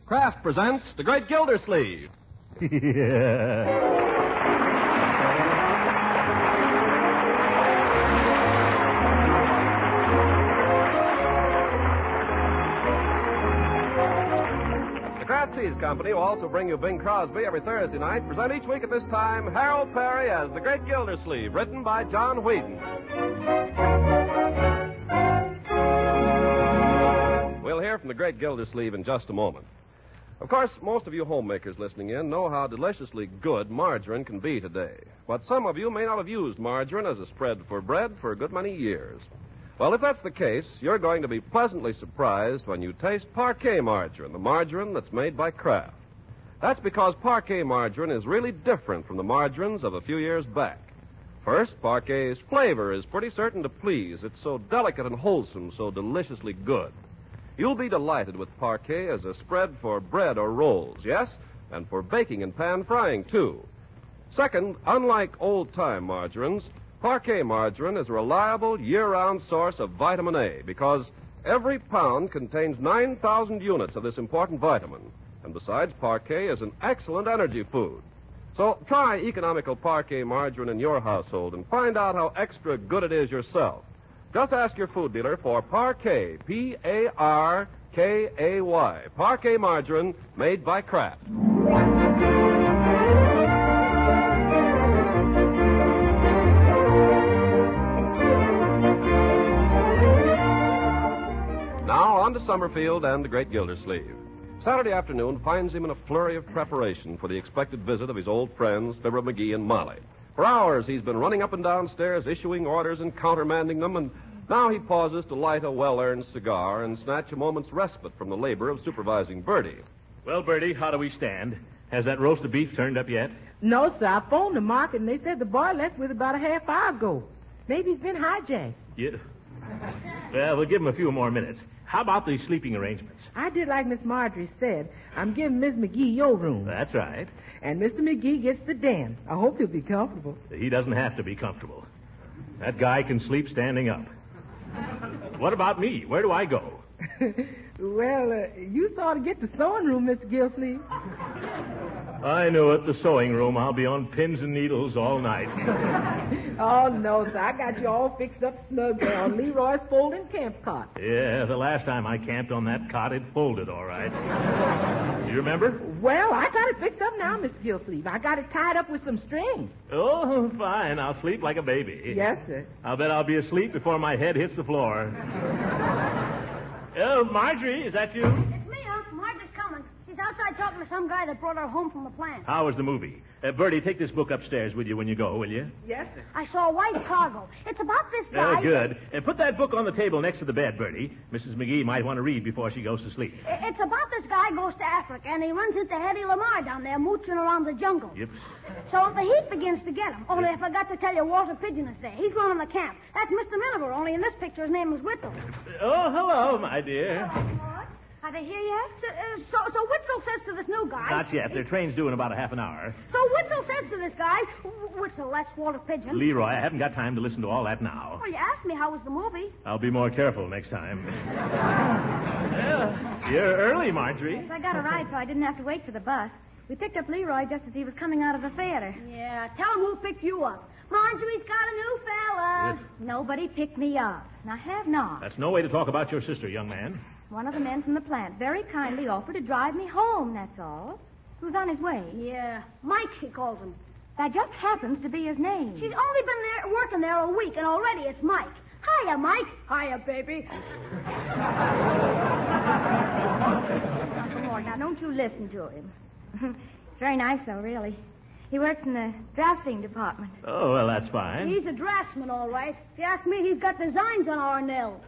Kraft presents The Great Gildersleeve. The Kraft Cheese Company will also bring you Bing Crosby every Thursday night. Present each week at this time Harold Perry as The Great Gildersleeve, written by John Whedon. We'll hear from The Great Gildersleeve in just a moment. Of course, most of you homemakers listening in know how deliciously good margarine can be today. But some of you may not have used margarine as a spread for bread for a good many years. Well, if that's the case, you're going to be pleasantly surprised when you taste Parquet margarine, the margarine that's made by Kraft. That's because Parquet margarine is really different from the margarines of a few years back. First, Parquet's flavor is pretty certain to please. It's so delicate and wholesome, so deliciously good. You'll be delighted with Parquet as a spread for bread or rolls, yes, and for baking and pan frying, too. Second, unlike old-time margarines, Parquet margarine is a reliable year-round source of vitamin A because every pound contains 9,000 units of this important vitamin. And besides, Parquet is an excellent energy food. So try economical Parquet margarine in your household and find out how extra good it is yourself. Just ask your food dealer for Parquet, P-A-R-K-A-Y, Parquet margarine made by Kraft. Now on to Summerfield and the Great Gildersleeve. Saturday afternoon finds him in a flurry of preparation for the expected visit of his old friends, Fibber, McGee, and Molly. For hours, he's been running up and down stairs, issuing orders and countermanding them, and now he pauses to light a well-earned cigar and snatch a moment's respite from the labor of supervising Bertie. Well, Bertie, how do we stand? Has that roast of beef turned up yet? No, sir. I phoned the market, and they said the boy left with about a half hour ago. Maybe he's been hijacked. Yeah. Well, we'll give him a few more minutes. How about the sleeping arrangements? I did like Miss Marjorie said. I'm giving Miss McGee your room. That's right. And Mr. McGee gets the den. I hope he'll be comfortable. He doesn't have to be comfortable. That guy can sleep standing up. What about me? Where do I go? Well, you saw to get the sewing room, Mr. Gildersleeve. I knew it, the sewing room. I'll be on pins and needles all night. Oh, no, sir. I got you all fixed up snug there on Leroy's folding camp cot. Yeah, the last time I camped on that cot, it folded all right. You remember? Well, I got it fixed up now, Mr. Gildersleeve. I got it tied up with some string. Oh, fine. I'll sleep like a baby. Yes, sir. I'll bet I'll be asleep before my head hits the floor. Oh, Marjorie, is that you? It's me, Unc. Marjorie's coming. She's outside talking to some guy that brought her home from the plant. How was the movie? Bertie, take this book upstairs with you when you go, will you? Yes, sir. I saw a white cargo. It's about this guy. Good. Put that book on the table next to the bed, Bertie. Mrs. McGee might want to read before she goes to sleep. It's about this guy goes to Africa, and he runs into Hetty Lamar down there mooching around the jungle. Yep. So the heat begins to get him. Only I forgot to tell you, Walter Pigeon is there. He's running the camp. That's Mr. Miniver, only in this picture his name is Witzel. Oh, hello, my dear. Are they here yet? So Witzel says to this new guy... Not yet. Their train's due in about a half an hour. So Witzel says to this guy... Witzel, that's Walter Pigeon. Leroy, I haven't got time to listen to all that now. Well, you asked me how was the movie. I'll be more careful next time. Well, you're early, Marjorie. Yes, I got a ride, so I didn't have to wait for the bus. We picked up Leroy just as he was coming out of the theater. Yeah, tell him who picked you up. Marjorie's got a new fella. Nobody picked me up. And I have not. That's no way to talk about your sister, young man. One of the men from the plant very kindly offered to drive me home, that's all. Who's on his way? Yeah, Mike, she calls him. That just happens to be his name. She's only been there working there a week, and already it's Mike. Hiya, Mike. Hiya, baby. Come on, now don't you listen to him. It's very nice, though, really. He works in the drafting department. Oh, well, that's fine. He's a draftsman, all right. If you ask me, he's got designs on our nail.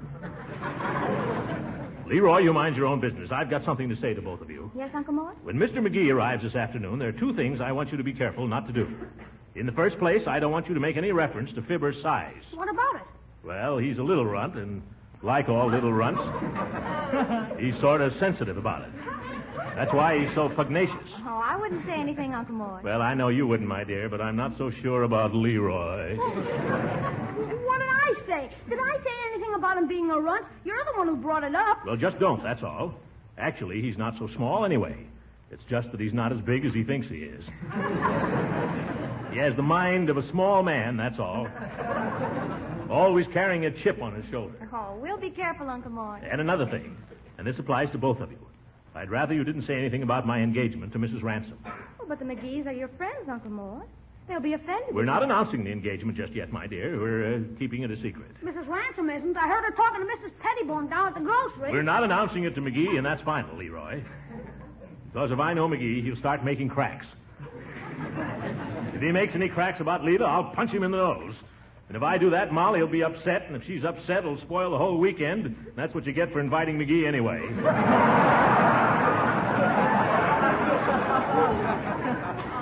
Leroy, you mind your own business. I've got something to say to both of you. Yes, Uncle Mort? When Mr. McGee arrives this afternoon, there are two things I want you to be careful not to do. In the first place, I don't want you to make any reference to Fibber's size. What about it? Well, he's a little runt, and like all little runts, he's sort of sensitive about it. That's why he's so pugnacious. Oh, I wouldn't say anything, Uncle Mort. Well, I know you wouldn't, my dear, but I'm not so sure about Leroy. What did I say? Did I say anything about him being a runt? You're the one who brought it up. Well, just don't, that's all. Actually, he's not so small anyway. It's just that he's not as big as he thinks he is. He has the mind of a small man, that's all. Always carrying a chip on his shoulder. Oh, we'll be careful, Uncle Mort. And another thing, and this applies to both of you. I'd rather you didn't say anything about my engagement to Mrs. Ransom. Oh, but the McGees are your friends, Uncle Mort. They'll be offended. We're not announcing the engagement just yet, my dear. We're keeping it a secret. Mrs. Ransom isn't. I heard her talking to Mrs. Pettibone down at the grocery. We're not announcing it to McGee, and that's final, Leroy. Because if I know McGee, he'll start making cracks. If he makes any cracks about Lita, I'll punch him in the nose. And if I do that, Molly will be upset, and if she's upset, it'll spoil the whole weekend. And that's what you get for inviting McGee anyway.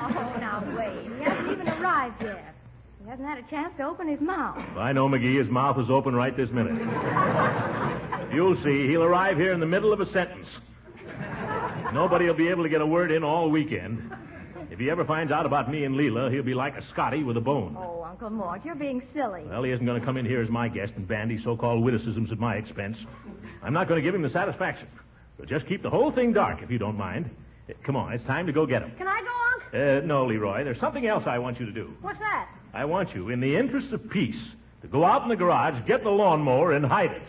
Oh, now wait. He hasn't even arrived yet. He hasn't had a chance to open his mouth. If I know McGee, his mouth is open right this minute. You'll see, he'll arrive here in the middle of a sentence. Nobody will be able to get a word in all weekend. If he ever finds out about me and Leela, he'll be like a Scotty with a bone. Oh, Uncle Mort, you're being silly. Well, he isn't going to come in here as my guest and bandy so-called witticisms at my expense. I'm not going to give him the satisfaction. But just keep the whole thing dark, if you don't mind. Come on, it's time to go get him. Can I go, Unc? No, Leroy, there's something else I want you to do. What's that? I want you, in the interests of peace, to go out in the garage, get the lawnmower, and hide it.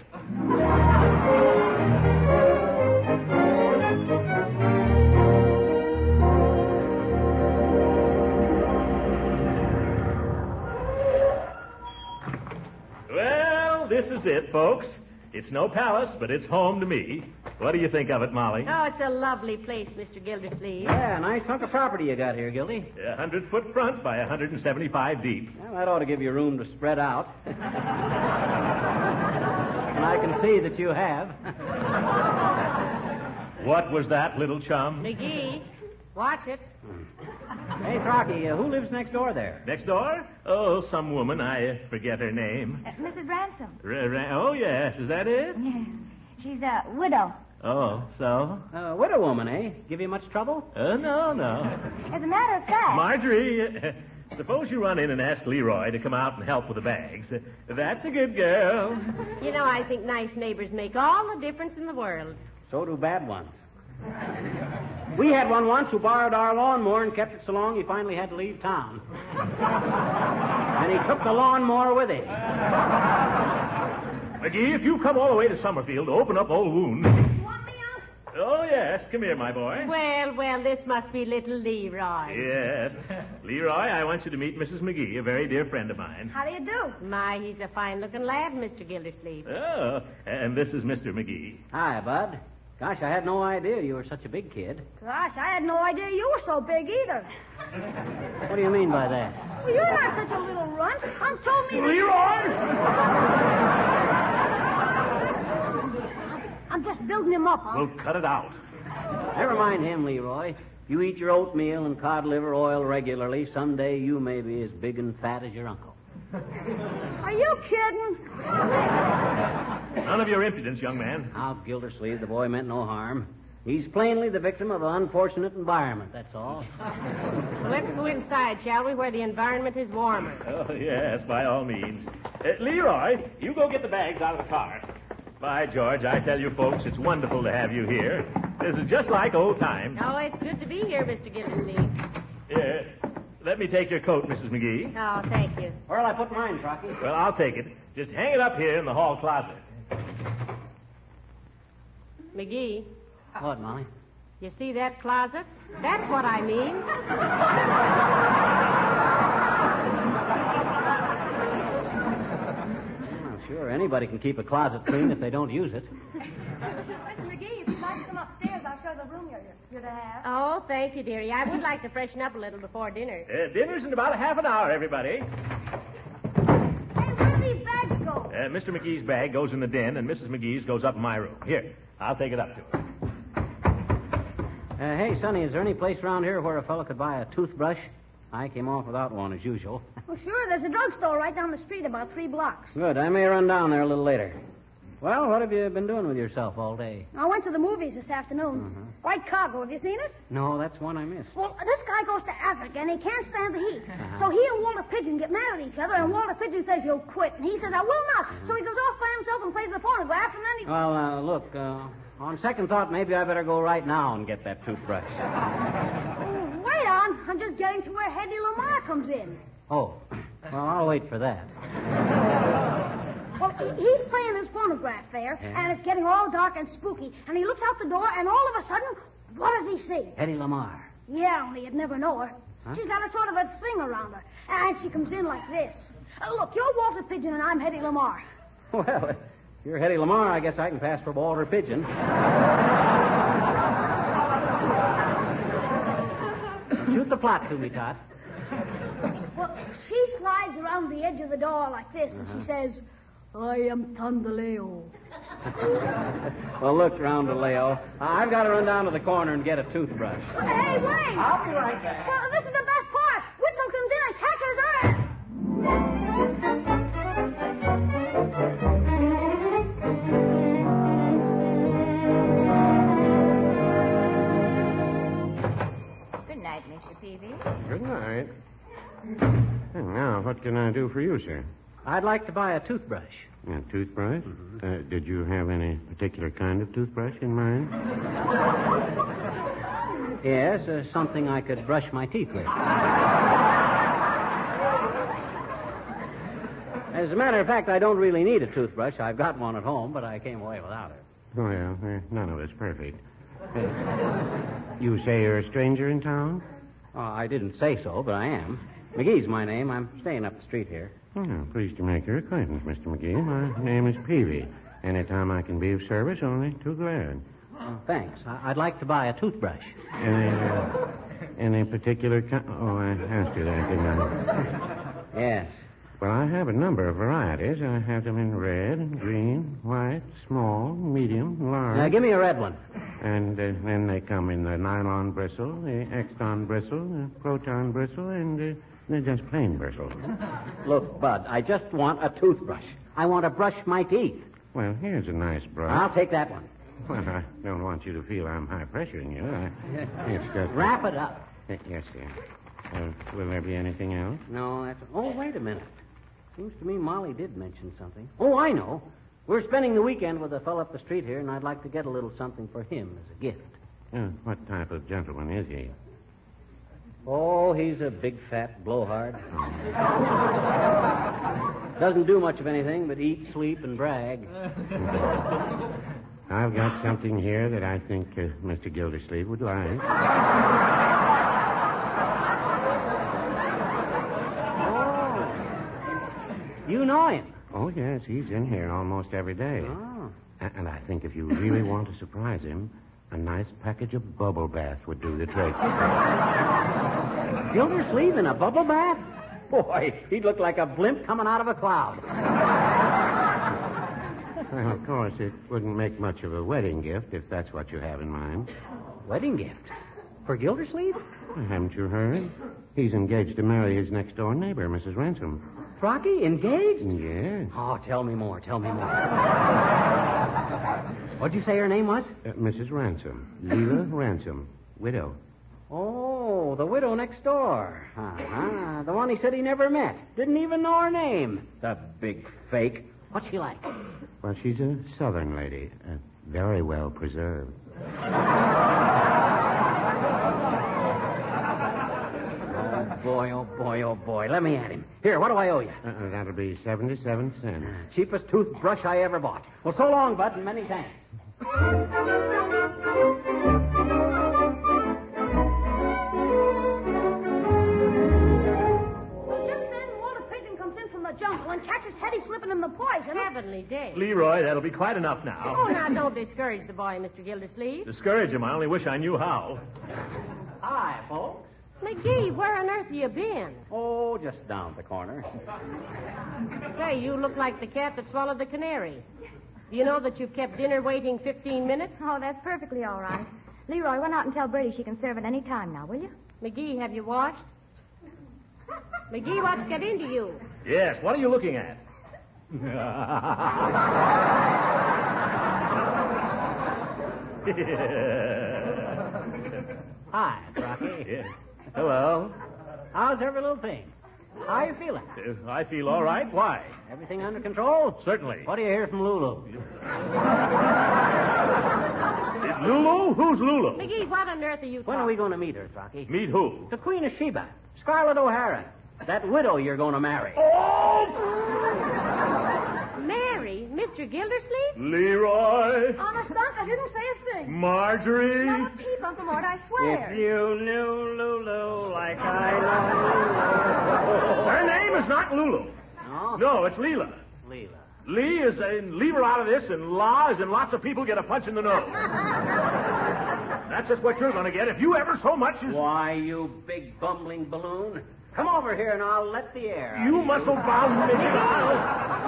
Well, this is it, folks. It's no palace, but it's home to me. What do you think of it, Molly? Oh, it's a lovely place, Mr. Gildersleeve. Yeah, nice hunk of property you got here, Gildy. 100-foot front by 175 deep. Well, that ought to give you room to spread out. And I can see that you have. What was that, little chum? McGee, watch it. Hey, Throcky, who lives next door there? Next door? Oh, some woman. I forget her name. Mrs. Ransom. Oh, yes. Is that it? Yeah. She's a widow. Oh, so? Widow woman, eh? Give you much trouble? No. As a matter of fact... Marjorie, suppose you run in and ask Leroy to come out and help with the bags. That's a good girl. You know, I think nice neighbors make all the difference in the world. So do bad ones. We had one once who borrowed our lawnmower and kept it so long he finally had to leave town. And he took the lawnmower with him. McGee, if you come all the way to Summerfield to open up old wounds... You want me, Unc? Oh, yes. Come here, my boy. Well, this must be little Leroy. Yes. Leroy, I want you to meet Mrs. McGee, a very dear friend of mine. How do you do? My, he's a fine-looking lad, Mr. Gildersleeve. Oh, and this is Mr. McGee. Hi, Bud. Gosh, I had no idea you were such a big kid. Gosh, I had no idea you were so big either. What do you mean by that? Well, you're not such a little runt. Unc told me that... Leroy! I'm just building him up, Unc. Well, cut it out. Never mind him, Leroy. You eat your oatmeal and cod liver oil regularly. Someday you may be as big and fat as your uncle. Are you kidding? None of your impudence, young man. Now, Gildersleeve, the boy meant no harm. He's plainly the victim of an unfortunate environment, that's all. Well, let's go inside, shall we, where the environment is warmer. Oh, yes, by all means. Leroy, you go get the bags out of the car. By George, I tell you folks, it's wonderful to have you here. This is just like old times. Oh, it's good to be here, Mr. Gildersleeve. Let me take your coat, Mrs. McGee. Oh, thank you. Where'll I put mine, Trocky? Well, I'll take it. Just hang it up here in the hall closet. McGee, What, Molly? you see that closet? That's what I mean. Oh, sure, anybody can keep a closet clean if they don't use it. Mr. McGee, if you'd like to come upstairs, I'll show the room you're to have. Oh, thank you, dearie. I would like to freshen up a little before dinner. Dinner's in about a half an hour, everybody. Hey, where do these bags go? Mr. McGee's bag goes in the den, and Mrs. McGee's goes up in my room. Here, I'll take it up to her. Hey, Sonny, is there any place around here where a fellow could buy a toothbrush? I came off without one, as usual. Well, sure, there's a drugstore right down the street about 3 blocks. Good. I may run down there a little later. Well, what have you been doing with yourself all day? I went to the movies this afternoon. White Cargo, have you seen it? No, that's one I missed. Well, this guy goes to Africa, and he can't stand the heat. So he and Walter Pigeon get mad at each other, and Walter Pigeon says, "You'll quit." And he says, "I will not." So he goes off by himself and plays the phonograph, and then he... Well, look, On second thought, maybe I better go right now and get that toothbrush. Oh, wait on. I'm just getting to where Hedy Lamar comes in. Oh, well, I'll wait for that. Well, he's playing his phonograph there, and it's getting all dark and spooky, and he looks out the door, and all of a sudden, what does he see? Hedy Lamar. Yeah, only you'd never know her. Huh? She's got a sort of a thing around her, and she comes in like this. Look, you're Walter Pigeon, and I'm Hedy Lamar. Well, if you're Hedy Lamar, I guess I can pass for Walter Pigeon. Shoot the plot to me, Tot. Well, she slides around the edge of the door like this, and she says, I am Tandaleo. Well, look, Roundaleo. I've got to run down to the corner and get a toothbrush. Hey, wait! I'll be right back. Well, this is the best part. Witzel comes in and catches her. Good night, Mr. Peavy. Good night. And now, what can I do for you, sir? I'd like to buy a toothbrush. A toothbrush? Did you have any particular kind of toothbrush in mind? Yes, something I could brush my teeth with. As a matter of fact, I don't really need a toothbrush. I've got one at home, but I came away without it. Well, none of us perfect. You say you're a stranger in town? I didn't say so, but I am. McGee's my name. I'm staying up the street here. Oh, pleased to make your acquaintance, Mr. McGee. My name is Peavy. Anytime I can be of service, only too glad. Thanks. I'd like to buy a toothbrush. Any particular kind? Oh, I asked you that, didn't I? Yes. Well, I have a number of varieties. I have them in red, green, white, small, medium, large. Now, give me a red one. And then they come in the nylon bristle, the exton bristle, the proton bristle, and they're just plain bristle. Look, Bud, I just want a toothbrush. I want to brush my teeth. Well, here's a nice brush. I'll take that one. Well, I don't want you to feel I'm high-pressuring you. It's just... Wrap it up. Yes, sir. Will there be anything else? No, that's... Oh, wait a minute. Seems to me Molly did mention something. Oh, I know. We're spending the weekend with a fellow up the street here, and I'd like to get a little something for him as a gift. What type of gentleman is he? Oh, he's a big, fat blowhard. Doesn't do much of anything but eat, sleep, and brag. I've got something here that I think Mr. Gildersleeve would like. Oh. You know him? Oh, yes. He's in here almost every day. Oh. And I think if you really want to surprise him, a nice package of bubble bath would do the trick. Gildersleeve in a bubble bath? Boy, he'd look like a blimp coming out of a cloud. Well, of course, it wouldn't make much of a wedding gift if that's what you have in mind. Wedding gift? For Gildersleeve? Haven't you heard? He's engaged to marry his next-door neighbor, Mrs. Ransom. Frocky, engaged? Yes. Oh, tell me more. What'd you say her name was? Mrs. Ransom. Leela Ransom. Widow. Oh, the widow next door. Uh-huh. The one he said he never met. Didn't even know her name. The big fake. What's she like? Well, she's a southern lady. Very well preserved. Oh, boy. Let me at him. Here, what do I owe you? That'll be 77 cents. Cheapest toothbrush I ever bought. Well, so long, Bud, and many thanks. Just then, Walter Pigeon comes in from the jungle and catches Hetty slipping in the poison. Heavenly days. Leroy, that'll be quite enough now. Oh, now, don't discourage the boy, Mr. Gildersleeve. Discourage him. I only wish I knew how. Hi, folks. McGee, where on earth you been? Oh, just down the corner. Say, you look like the cat that swallowed the canary. Do you know that you've kept dinner waiting 15 minutes? Oh, that's perfectly all right. Leroy, run out and tell Bertie she can serve at any time now, will you? McGee, have you washed? McGee, what's got into you? Yes, what are you looking at? Hi, Rocky. Yeah. Hello. How's every little thing? How are you feeling? I feel all right. Why? Everything under control? Certainly. What do you hear from Lulu? Lulu? Who's Lulu? McGee, what on earth are you When are we going to meet her, Rocky? Meet who? The Queen of Sheba, Scarlett O'Hara, that widow you're going to marry. Mary? Mr. Gildersleeve? Leroy? Honest, Unc, I didn't say a thing. Marjorie? Not a peep, Uncle Mort, I swear. If you knew Lulu like I know Her name is not Lulu. Lulu. No? No, it's Leela. Leela. Lee is in leave her out of this, and La is in lots of people get a punch in the nose. That's just what you're going to get if you ever so much as... Why, you big bumbling balloon. Come over here and I'll let the air out You of muscle-bound midget.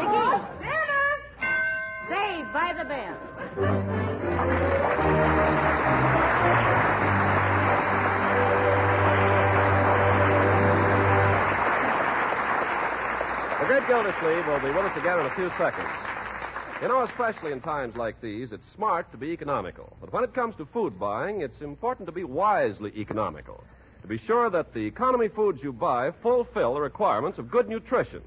McGee! Saved by the bell. The great Gildersleeve will be with us again in a few seconds. You know, especially in times like these, it's smart to be economical. But when it comes to food buying, it's important to be wisely economical. To be sure that the economy foods you buy fulfill the requirements of good nutrition.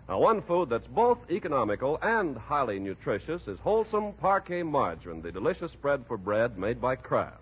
Now, one food that's both economical and highly nutritious is wholesome Parquet margarine, the delicious spread for bread made by Kraft.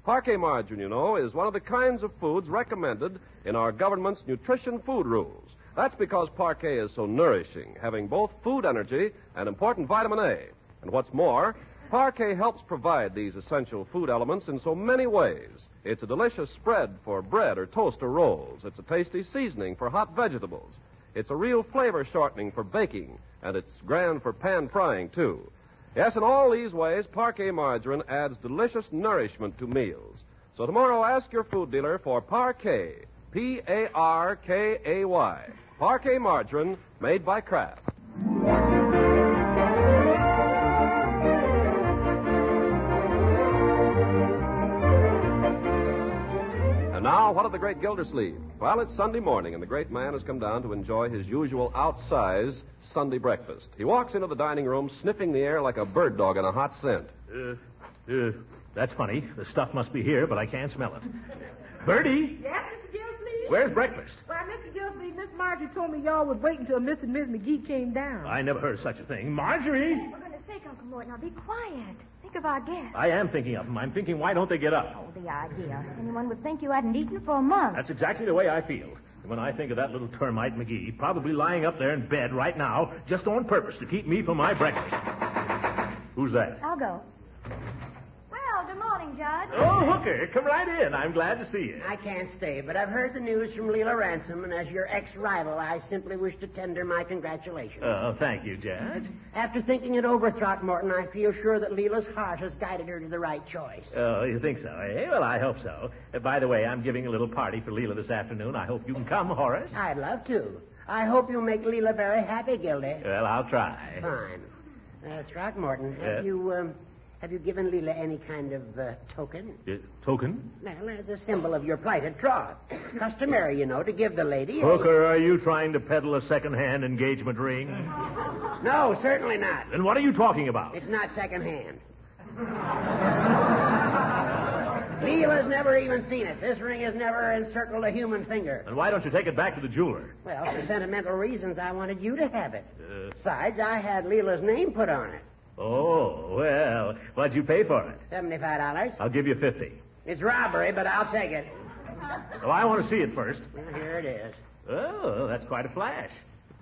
Parquet margarine, you know, is one of the kinds of foods recommended in our government's nutrition food rules. That's because Parquet is so nourishing, having both food energy and important vitamin A. And what's more, Parquet helps provide these essential food elements in so many ways. It's a delicious spread for bread or toast or rolls. It's a tasty seasoning for hot vegetables. It's a real flavor shortening for baking, and it's grand for pan frying, too. Yes, in all these ways, Parquet margarine adds delicious nourishment to meals. So tomorrow, ask your food dealer for Parquet, Parkay, Parquet margarine made by Kraft. And now, what of the great Gildersleeve? Well, it's Sunday morning, and the great man has come down to enjoy his usual outsize Sunday breakfast. He walks into the dining room sniffing the air like a bird dog on a hot scent. That's funny. The stuff must be here, but I can't smell it. Bertie, Yes, Mr. Gildersleeve? where's breakfast? Well, Mr. Gildersleeve, Miss Marjorie told me y'all would wait until Mr. and Miss McGee came down. I never heard of such a thing. Marjorie! For goodness sake, Uncle Mort, now be quiet. Think of our guests. I am thinking of them. I'm thinking, why don't they get up? Oh, the idea. Anyone would think you hadn't eaten for a month. That's exactly the way I feel. And when I think of that little termite McGee, probably lying up there in bed right now, just on purpose to keep me from my breakfast. Who's that? I'll go. Well, good morning, Judge. Oh, Hooker, come right in. I'm glad to see you. I can't stay, but I've heard the news from Leela Ransom, and as your ex-rival, I simply wish to tender my congratulations. Oh, thank you, Judge. After thinking it over, Throckmorton, I feel sure that Leela's heart has guided her to the right choice. Oh, you think so, eh? Well, I hope so. By the way, I'm giving a little party for Leela this afternoon. I hope you can come, Horace. I'd love to. I hope you'll make Leela very happy, Gildy. Well, I'll try. Fine. Throckmorton, have you given Leela any kind of token? Token? Well, as a symbol of your plighted troth. It's customary, you know, to give the lady Hooker, are you trying to peddle a second-hand engagement ring? No, certainly not. Then what are you talking about? It's not second-hand. Leela's never even seen it. This ring has never encircled a human finger. And why don't you take it back to the jeweler? Well, for sentimental reasons, I wanted you to have it. Besides, I had Leela's name put on it. Oh, well, what'd you pay for it? $75. I'll give you 50. It's robbery, but I'll take it. Well, I want to see it first. Well, here it is. Oh, that's quite a flash.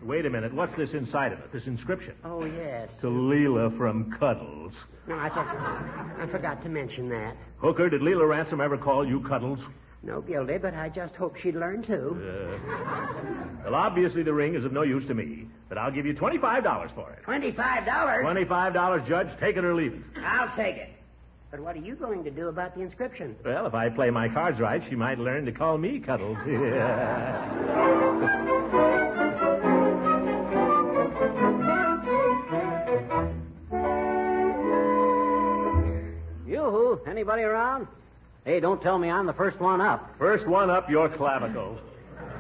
Wait a minute. What's this inside of it, this inscription? Oh, yes. To Leela from Cuddles. No, I forgot to mention that. Hooker, did Leela Ransom ever call you Cuddles? No, Gildy, but I just hope she'd learn to. Well, obviously the ring is of no use to me, but I'll give you $25 for it. $25? $25, Judge. Take it or leave it. I'll take it. But what are you going to do about the inscription? Well, if I play my cards right, she might learn to call me Cuddles. Yoo-hoo, anybody around? Hey, don't tell me I'm the first one up. First one up, your clavicle.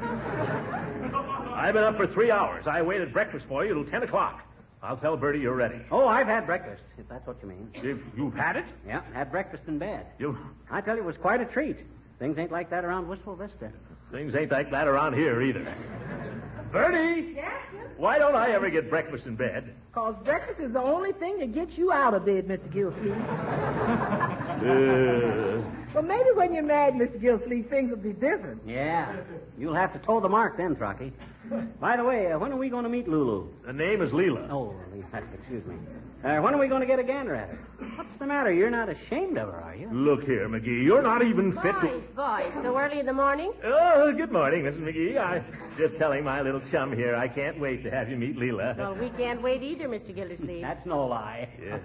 I've been up for 3 hours. I waited breakfast for you till 10 o'clock. I'll tell Bertie you're ready. Oh, I've had breakfast, if that's what you mean. You've had it? Yeah, had breakfast in bed. You... I tell you, it was quite a treat. Things ain't like that around Wistful Vista. Things ain't like that around here either. Bertie! Yes, Why don't I ever get breakfast in bed? 'Cause breakfast is the only thing that gets you out of bed, Mr. Gildersleeve. Well, maybe when you're married, Mr. Gildersleeve, things will be different. Yeah. You'll have to toe the mark then, Throcky. By the way, when are we going to meet Lulu? The name is Leela. Oh, excuse me. When are we going to get a gander at her? What's the matter? You're not ashamed of her, are you? Look here, McGee. You're not even fit to... Boys, so early in the morning? Oh, good morning, Mrs. McGee. I'm just telling my little chum here I can't wait to have you meet Leela. Well, we can't wait either, Mr. Gildersleeve. That's no lie. Yeah.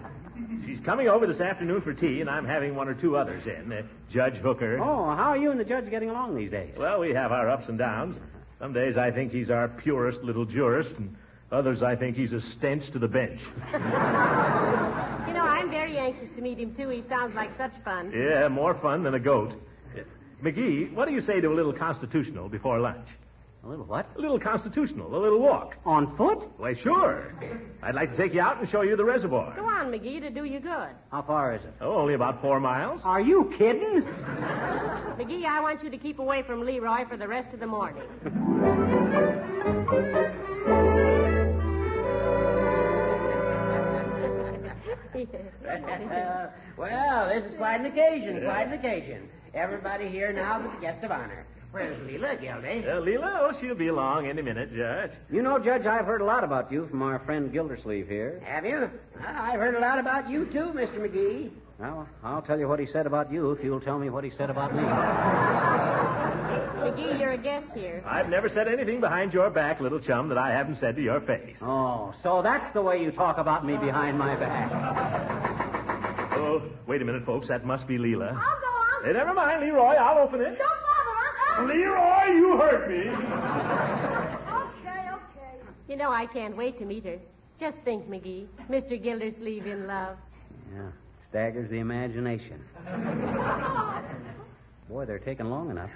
She's coming over this afternoon for tea, and I'm having one or two others in. Judge Hooker. Oh, how are you and the judge getting along these days? Well, we have our ups and downs. Some days I think he's our purest little jurist, and others I think he's a stench to the bench. You know, I'm very anxious to meet him, too. He sounds like such fun. Yeah, more fun than a goat. McGee, what do you say to a little constitutional before lunch? A little what? A little constitutional, a little walk. On foot? Why, sure. I'd like to take you out and show you the reservoir. Go on, McGee, to do you good. How far is it? Oh, only about 4 miles. Are you kidding? McGee, I want you to keep away from Leroy for the rest of the morning. Well, this is quite an occasion, Everybody here now but the guest of honor. Where's Leela, Gildy? Leela, oh, she'll be along any minute, Judge. You know, Judge, I've heard a lot about you from our friend Gildersleeve here. Have you? I've heard a lot about you, too, Mr. McGee. Well, I'll tell you what he said about you if you'll tell me what he said about me. McGee, you're a guest here. I've never said anything behind your back, little chum, that I haven't said to your face. Oh, so that's the way you talk about me behind my back. Oh, wait a minute, folks. That must be Leela. I'll go on. Hey, never mind, Leroy. I'll open it. Don't bother, Uncle. Leroy, you hurt me. Okay. You know, I can't wait to meet her. Just think, McGee, Mr. Gildersleeve in love. Yeah, staggers the imagination. Boy, they're taking long enough.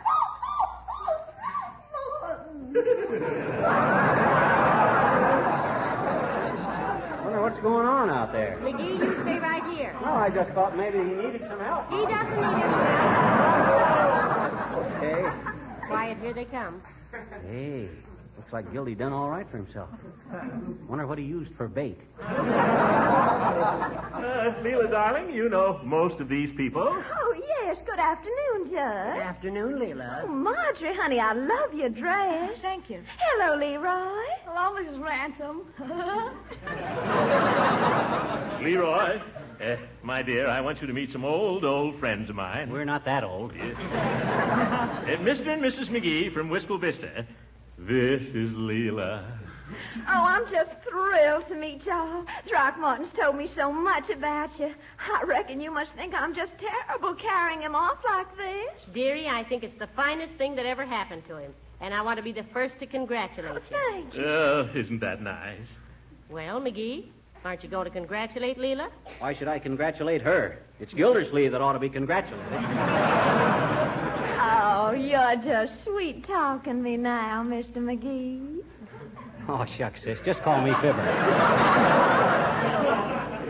Wonder what's going on out there. McGee, you stay right here. Well, I just thought maybe he needed some help. He doesn't need any help. Okay. Quiet, here they come. Hey, looks like Gildy done all right for himself. Wonder what he used for bait. Leela, darling, you know most of these people. Oh, yes. Good afternoon, Judge. Good afternoon, Leela. Oh, Marjorie, honey, I love your dress. Thank you. Hello, Leroy. Hello, Mrs. Ransom. Leroy, my dear, I want you to meet some old friends of mine. We're not that old. Mr. and Mrs. McGee from Wistful Vista. This is Leela. Oh, I'm just thrilled to meet y'all. Throckmorton's told me so much about you. I reckon you must think I'm just terrible carrying him off like this. Dearie, I think it's the finest thing that ever happened to him. And I want to be the first to congratulate you. Thank you. Isn't that nice? Well, McGee, aren't you going to congratulate Leela? Why should I congratulate her? It's Gildersleeve that ought to be congratulated. Oh, you're just sweet-talking me now, Mr. McGee. Oh, shucks, sis. Just call me Fibber.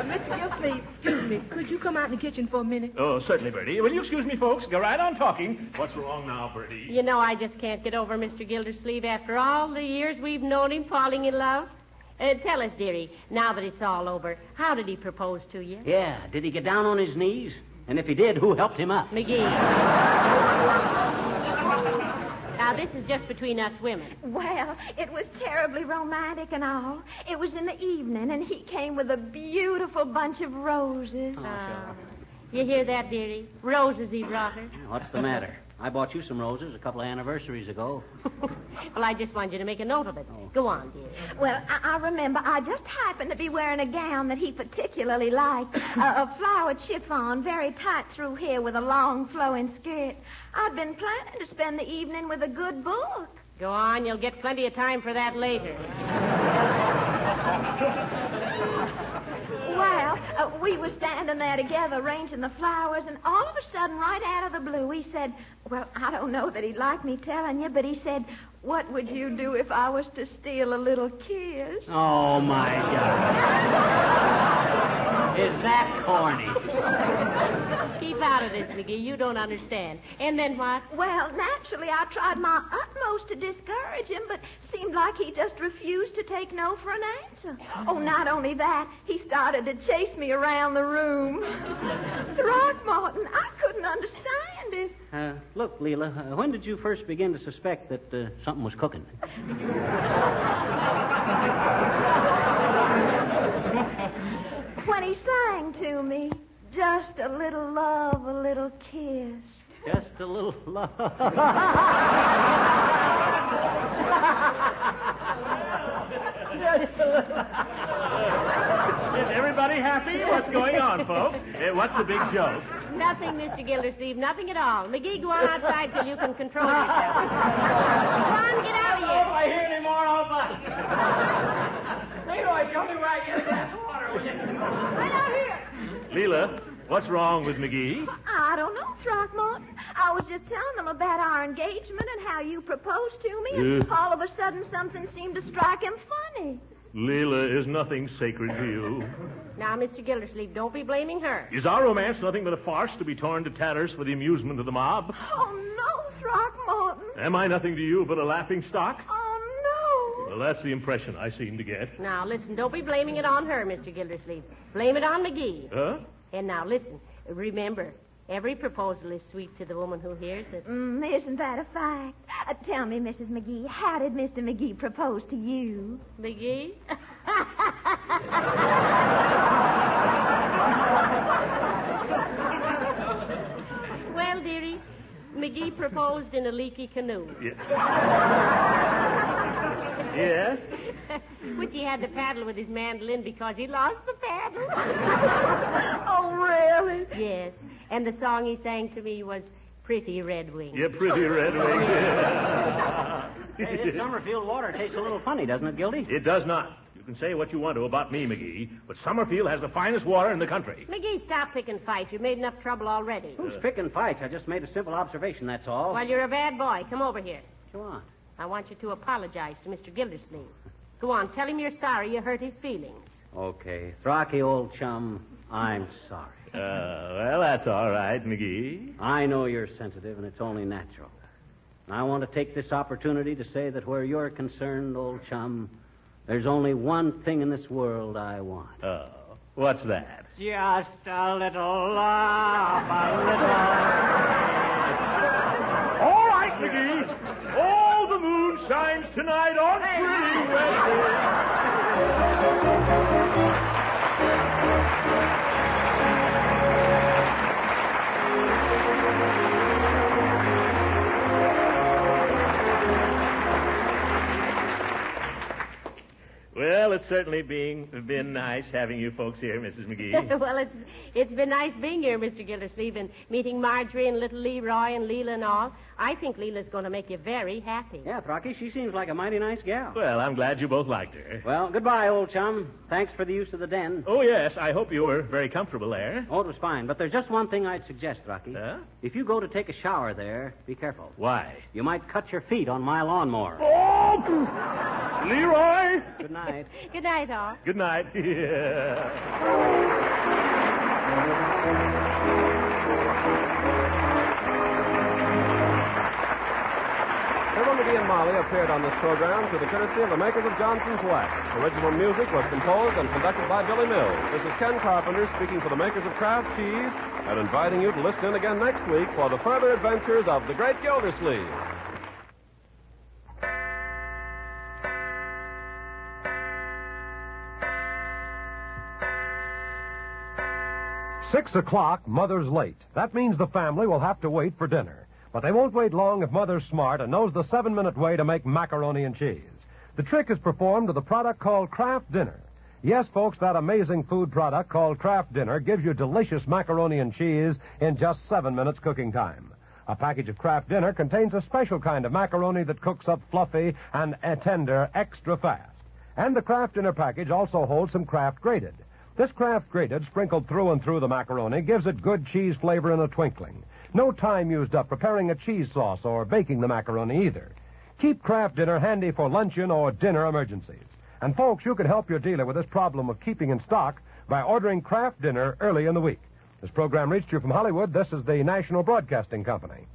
Mr. Gildersleeve, excuse me. Could you come out in the kitchen for a minute? Oh, certainly, Bertie. Will you excuse me, folks? Go right on talking. What's wrong now, Bertie? You know, I just can't get over Mr. Gildersleeve after all the years we've known him falling in love. Tell us, dearie, now that it's all over, how did he propose to you? Yeah, did he get down on his knees? And if he did, who helped him up? McGee. Now, this is just between us women. Well, it was terribly romantic and all. It was in the evening, and he came with a beautiful bunch of roses. You hear that, dearie? Roses he brought her. What's the matter? I bought you some roses a couple of anniversaries ago. Well, I just wanted you to make a note of it. Oh. Go on, dear. Well, I remember I just happened to be wearing a gown that he particularly liked, a flowered chiffon, very tight through here with a long flowing skirt. I'd been planning to spend the evening with a good book. Go on, you'll get plenty of time for that later. Well, we were standing there together arranging the flowers, and all of a sudden, right out of the blue, he said, well, I don't know that he'd like me telling you, but he said, what would you do if I was to steal a little kiss? Oh, my God. Is that corny? Keep out of this, McGee. You don't understand. And then what? Well, naturally, I tried my utmost to discourage him, but seemed like he just refused to take no for an answer. Oh, not only that, he started to chase me around the room. Throckmorton, I couldn't understand it. Look, Leela, when did you first begin to suspect that something was cooking? When he sang to me, just a little love, a little kiss. Just a little love. Just a little. Is everybody happy? What's going on, folks? What's the big joke? Nothing, Mr. Gildersleeve. Nothing at all. McGee, go on outside till you can control yourself. Come on, get out of here. If I hear any more, I'll bite. Leroy, show me where I get a glass of water, will you? Right out here. Leela, what's wrong with McGee? I don't know, Throckmorton. I was just telling them about our engagement and how you proposed to me, and all of a sudden something seemed to strike him funny. Leela is nothing sacred to you. Now, Mr. Gildersleeve, don't be blaming her. Is our romance nothing but a farce to be torn to tatters for the amusement of the mob? Oh, no, Throckmorton. Am I nothing to you but a laughing stock? Oh, no. Well, that's the impression I seem to get. Now, listen, don't be blaming it on her, Mr. Gildersleeve. Blame it on McGee. Huh? And now, listen, remember, every proposal is sweet to the woman who hears it. Isn't that a fact? Tell me, Mrs. McGee, how did Mr. McGee propose to you? McGee? Well, dearie, McGee proposed in a leaky canoe. Yes. Yes? Which he had to paddle with his mandolin because he lost the paddle. Oh, really? Yes. And the song he sang to me was Pretty Red Wing. Yeah, Pretty Red Wing. Hey, this Summerfield water tastes a little funny, doesn't it, Gildy? It does not. You can say what you want to about me, McGee, but Summerfield has the finest water in the country. McGee, stop picking fights. You've made enough trouble already. Who's picking fights? I just made a simple observation, that's all. Well, you're a bad boy. Come over here. Go on. I want you to apologize to Mr. Gildersleeve. Go on, tell him you're sorry you hurt his feelings. Okay. Throcky, old chum, I'm sorry. Well, that's all right, McGee. I know you're sensitive, and it's only natural. I want to take this opportunity to say that where you're concerned, old chum, there's only one thing in this world I want. Oh, what's that? Just a little love, a little... All right, McGee. Oh, the moon shines tonight on Pretty Red Well, it's certainly been nice having you folks here, Mrs. McGee. Well, it's been nice being here, Mr. Gildersleeve, and meeting Marjorie and little Leroy and Leela and all. I think Leela's going to make you very happy. Yeah, Throcky, she seems like a mighty nice gal. Well, I'm glad you both liked her. Well, goodbye, old chum. Thanks for the use of the den. Oh, yes, I hope you were very comfortable there. Oh, it was fine, but there's just one thing I'd suggest, Throcky. Huh? If you go to take a shower there, be careful. Why? You might cut your feet on my lawnmower. Oh! Leroy! Good night. Good night, all. Good night. Yeah. Fibber, McGee, and Molly appeared on this program through the courtesy of the makers of Johnson's Wax. Original music was composed and conducted by Billy Mills. This is Ken Carpenter speaking for the makers of Kraft Cheese and inviting you to listen in again next week for the further adventures of the great Gildersleeve. Six o'clock, Mother's late. That means the family will have to wait for dinner. But they won't wait long if Mother's smart and knows the 7-minute way to make macaroni and cheese. The trick is performed with a product called Kraft Dinner. Yes, folks, that amazing food product called Kraft Dinner gives you delicious macaroni and cheese in just 7 minutes cooking time. A package of Kraft Dinner contains a special kind of macaroni that cooks up fluffy and tender extra fast. And the Kraft Dinner package also holds some Kraft Grated. This Kraft Grated, sprinkled through and through the macaroni, gives it good cheese flavor in a twinkling. No time used up preparing a cheese sauce or baking the macaroni either. Keep Kraft Dinner handy for luncheon or dinner emergencies. And, folks, you can help your dealer with this problem of keeping in stock by ordering Kraft Dinner early in the week. This program reached you from Hollywood. This is the National Broadcasting Company.